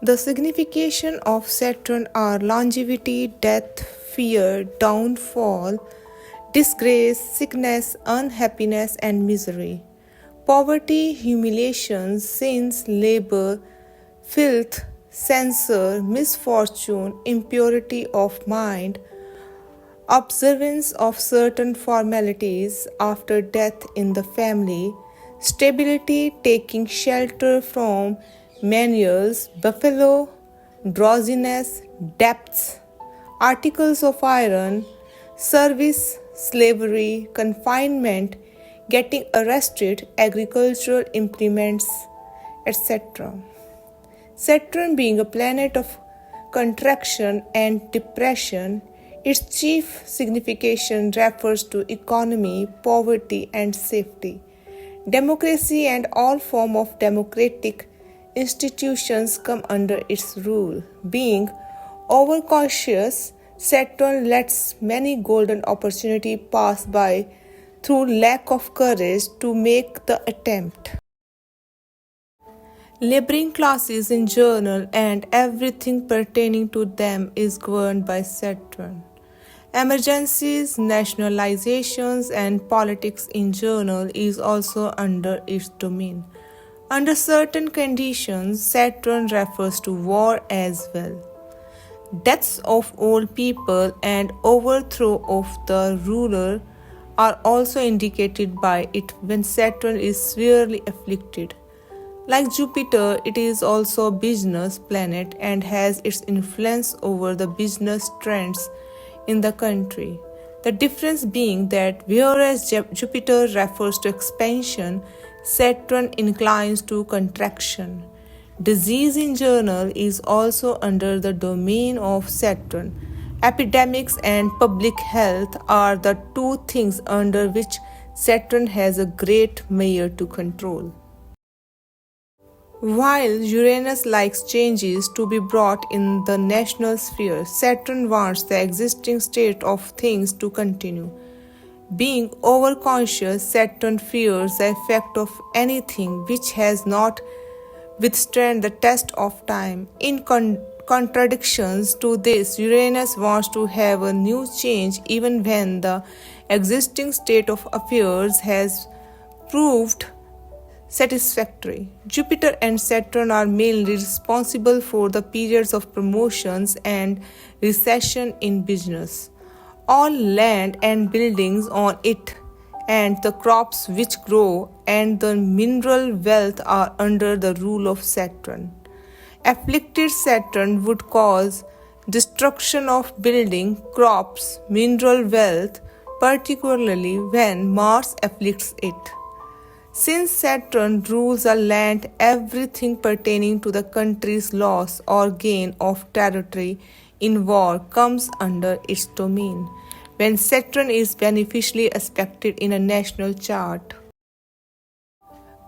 The signification of Saturn are longevity, death, fear, downfall, disgrace, sickness, unhappiness, and misery. Poverty, humiliation, sins, labor, filth, censure, misfortune, impurity of mind, observance of certain formalities after death in the family, stability, taking shelter from manuals, buffalo, drowsiness, depths, articles of iron, service, slavery, confinement, getting arrested, agricultural implements, etc. Saturn being a planet of contraction and depression, its chief signification refers to economy, poverty, and safety. Democracy and all forms of democratic institutions come under its rule. Being overcautious, Saturn lets many golden opportunities pass by through lack of courage to make the attempt. Laboring classes in general and everything pertaining to them is governed by Saturn. Emergencies, nationalizations, and politics in general is also under its domain. Under certain conditions, Saturn refers to war as well. Deaths of old people and overthrow of the ruler are also indicated by it when Saturn is severely afflicted. Like Jupiter, it is also a business planet and has its influence over the business trends in the country. The difference being that whereas Jupiter refers to expansion, Saturn inclines to contraction. Disease in general is also under the domain of Saturn. Epidemics and public health are the two things under which Saturn has a great measure to control. While Uranus likes changes to be brought in the national sphere, Saturn wants the existing state of things to continue. Being overconscious, Saturn fears the effect of anything which has not withstood the test of time. In contradictions to this, Uranus wants to have a new change even when the existing state of affairs has proved satisfactory. Jupiter and Saturn are mainly responsible for the periods of promotions and recession in business. All land and buildings on it and the crops which grow and the mineral wealth are under the rule of Saturn. Afflicted Saturn would cause destruction of building, crops, mineral wealth, particularly when Mars afflicts it. Since Saturn rules a land, everything pertaining to the country's loss or gain of territory in war comes under its domain. When Saturn is beneficially aspected in a national chart,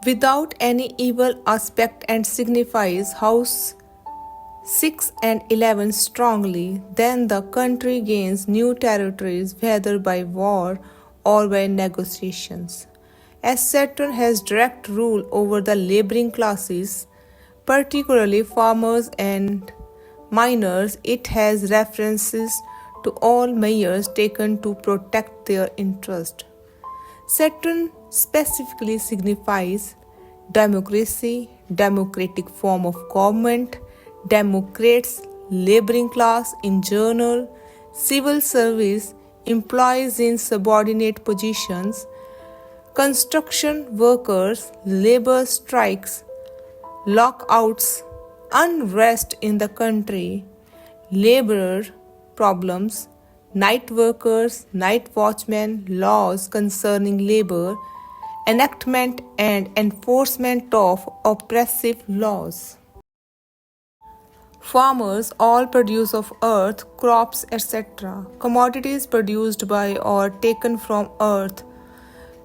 without any evil aspect and signifies house 6 and 11 strongly, then the country gains new territories whether by war or by negotiations. As Saturn has direct rule over the laboring classes, particularly farmers and miners, it has references to all measures taken to protect their interest. Saturn specifically signifies democracy, democratic form of government, democrats, laboring class in general, civil service, employees in subordinate positions, construction workers, labor strikes, lockouts, unrest in the country, labor problems, night workers, night watchmen, laws concerning labor, enactment and enforcement of oppressive laws. Farmers, all produce of earth, crops, etc., commodities produced by or taken from earth,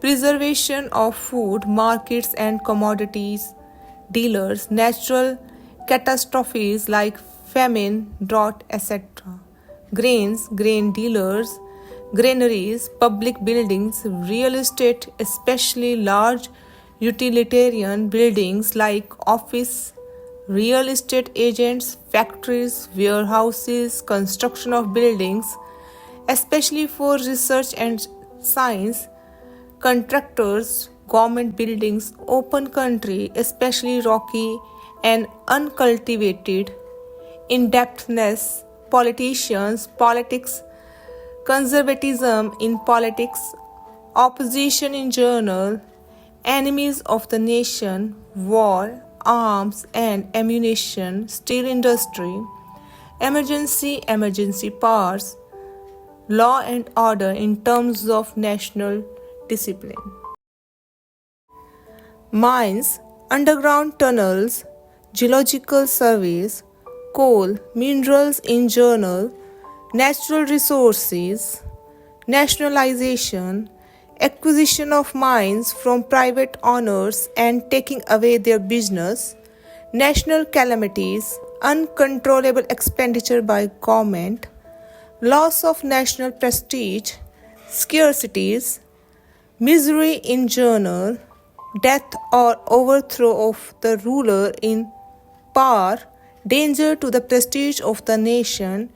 preservation of food, markets and commodities, dealers, natural catastrophes like famine, drought, etc., grains, grain dealers, granaries, public buildings, real estate, especially large utilitarian buildings like office, real estate agents, factories, warehouses, construction of buildings, especially for research and science, contractors, government buildings, open country, especially rocky and uncultivated, in-depthness, politicians, politics, conservatism in politics, opposition in journal, enemies of the nation, war, arms and ammunition, steel industry, emergency powers, law and order in terms of national discipline. Mines, underground tunnels, geological surveys, coal, minerals in journal, natural resources, nationalization, acquisition of mines from private owners and taking away their business, national calamities, uncontrollable expenditure by government, loss of national prestige, scarcities, misery in journal, death or overthrow of the ruler in power, danger to the prestige of the nation,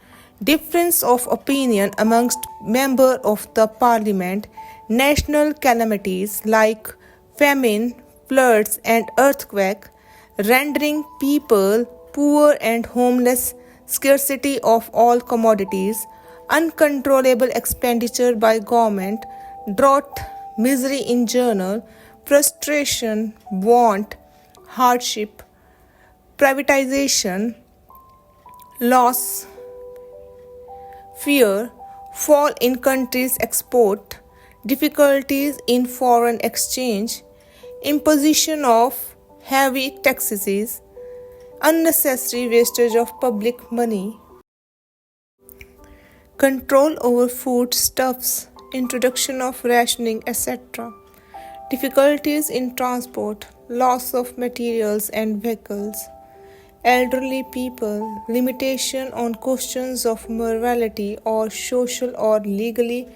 difference of opinion amongst members of the parliament, national calamities like famine, floods and earthquake, rendering people poor and homeless, scarcity of all commodities, uncontrollable expenditure by government, drought, misery in journal, frustration, want, hardship, privatization, loss, fear, fall in countries' export, difficulties in foreign exchange, imposition of heavy taxes, unnecessary wastage of public money, control over foodstuffs, introduction of rationing, etc., difficulties in transport, loss of materials and vehicles, elderly people, limitation on questions of morality or social or legally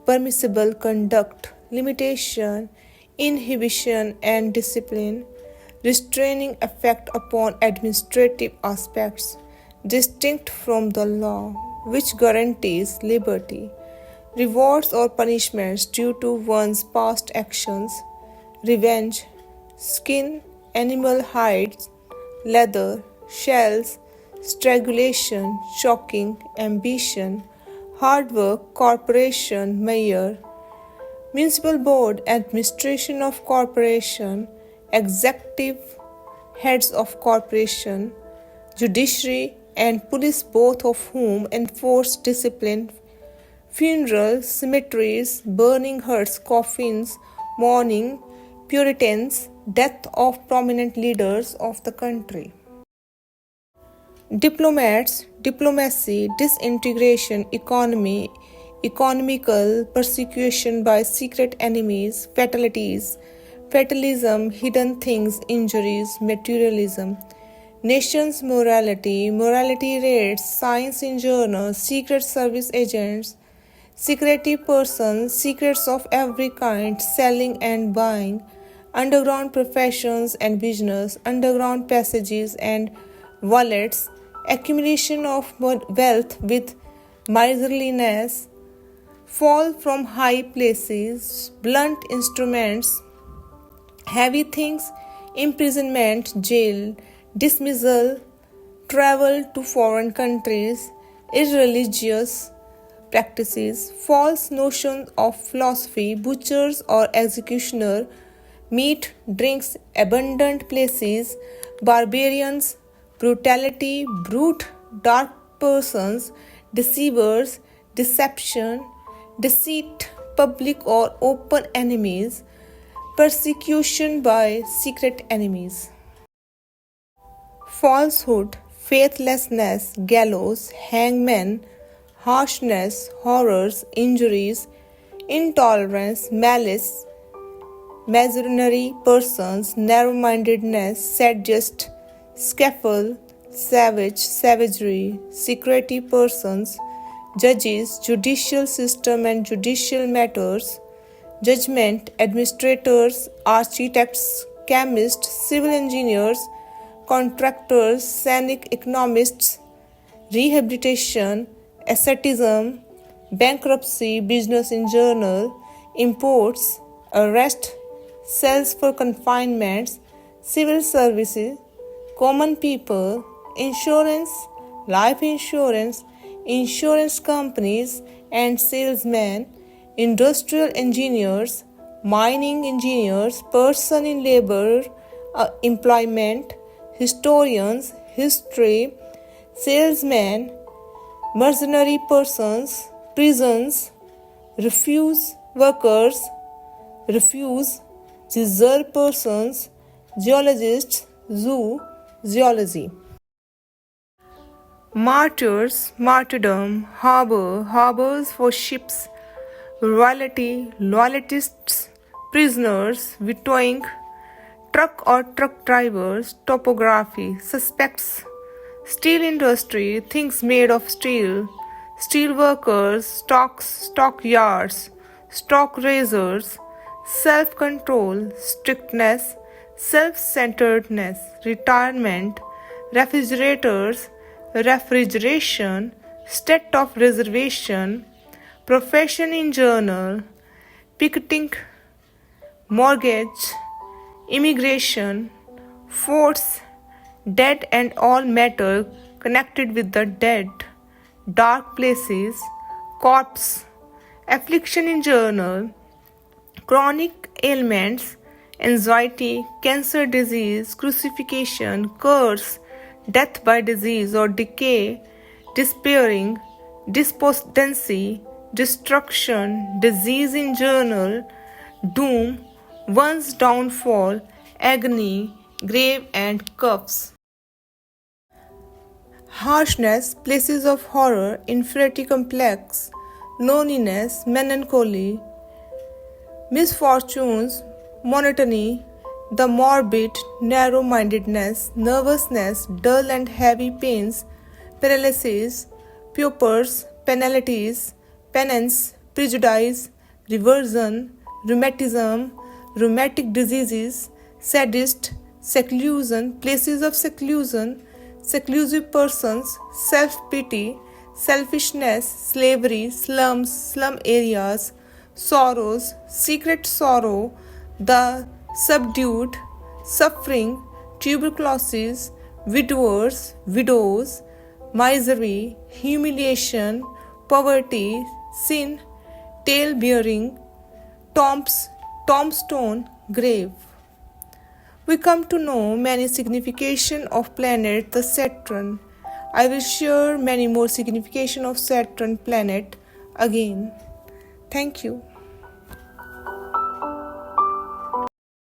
permissible conduct, limitation, inhibition and discipline, restraining effect upon administrative aspects distinct from the law, which guarantees liberty, rewards or punishments due to one's past actions, revenge, skin, animal hides, leather, shells, strangulation, choking, ambition, hard work, corporation, mayor, municipal board, administration of corporation, executive heads of corporation, judiciary and police, both of whom enforce discipline, funerals, cemeteries, burning hearse, coffins, mourning, Puritans, death of prominent leaders of the country. Diplomats, diplomacy, disintegration, economy, economical persecution by secret enemies, fatalities, fatalism, hidden things, injuries, materialism, nations' morality, morality rates, science in journals, secret service agents, secretive persons, secrets of every kind, selling and buying, underground professions and business, underground passages and wallets, accumulation of wealth with miserliness, fall from high places, blunt instruments, heavy things, imprisonment, jail, dismissal, travel to foreign countries, irreligious practices, false notions of philosophy, butchers or executioner, meat, drinks, abundant places, barbarians, brutality, brute, dark persons, deceivers, deception, deceit, public or open enemies, persecution by secret enemies, falsehood, faithlessness, gallows, hangmen, harshness, horrors, injuries, intolerance, malice, mercenary persons, narrow-mindedness, sadist, scaffold, savage, savagery, secretive persons, judges, judicial system and judicial matters, judgment, administrators, architects, chemists, civil engineers, contractors, scenic economists, rehabilitation, asceticism, bankruptcy, business in journal, imports, arrest, cells for confinements, civil services, common people, insurance, life insurance, insurance companies and salesmen, industrial engineers, mining engineers, person in labor, employment, historians, history, salesmen, mercenary persons, prisons, refuse workers, refuse, reserve persons, geologists, zoo, zoology. Martyrs, martyrdom, harbor, harbors for ships, royalty, loyalists, prisoners, vetoing, truck or truck drivers, topography, suspects, steel industry, things made of steel, steel workers, stocks, stock yards, stock raisers, self-control, strictness, self-centeredness, retirement, refrigerators, refrigeration, state of reservation, profession in journal, picketing, mortgage, immigration, force, dead and all matter connected with the dead, dark places, corpse, affliction in journal, chronic ailments, anxiety, cancer disease, crucifixion, curse, death by disease or decay, despairing, despondency, destruction, disease in journal, doom, one's downfall, agony, grave and cuffs. Harshness, places of horror, inferiority complex, loneliness, melancholy, misfortunes, monotony, the morbid, narrow-mindedness, nervousness, dull and heavy pains, paralysis, pupers, penalties, penance, prejudice, reversion, rheumatism, rheumatic diseases, sadist, seclusion, places of seclusion, seclusive persons, self-pity, selfishness, slavery, slums, slum areas, sorrows, secret sorrow, the subdued, suffering, tuberculosis, widowers, widows, misery, humiliation, poverty, sin, tale-bearing, tombstone, grave. We come to know many signification of planet the Saturn. I will share many more signification of Saturn planet again. Thank you.